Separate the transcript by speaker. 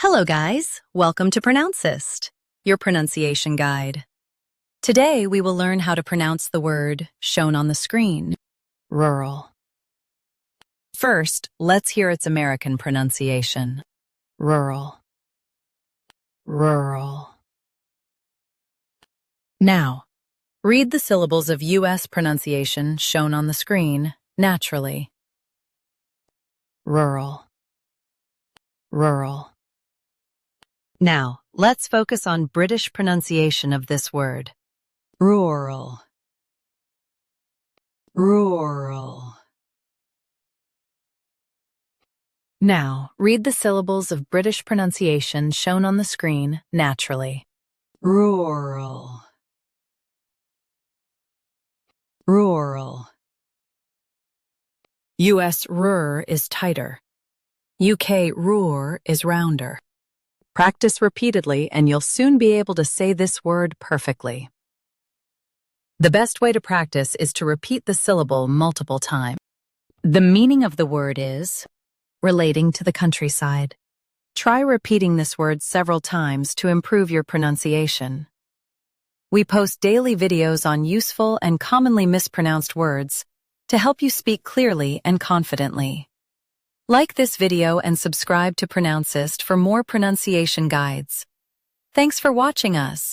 Speaker 1: Hello guys, welcome to Pronouncist, your pronunciation guide. Today we will learn how to pronounce the word shown on the screen, rural. First, let's hear its American pronunciation, rural, rural. Now, read the syllables of U.S. pronunciation shown on the screen naturally. Rural, rural. Now, let's focus on British pronunciation of this word. Rural. Rural. Now, read the syllables of British pronunciation shown on the screen naturally. Rural. Rural. US rur is tighter. UK roar is rounder. Practice repeatedly and you'll soon be able to say this word perfectly. The best way to practice is to repeat the syllable multiple times. The meaning of the word is relating to the countryside. Try repeating this word several times to improve your pronunciation. We post daily videos on useful and commonly mispronounced words to help you speak clearly and confidently. Like this video and subscribe to Pronouncist for more pronunciation guides. Thanks for watching us.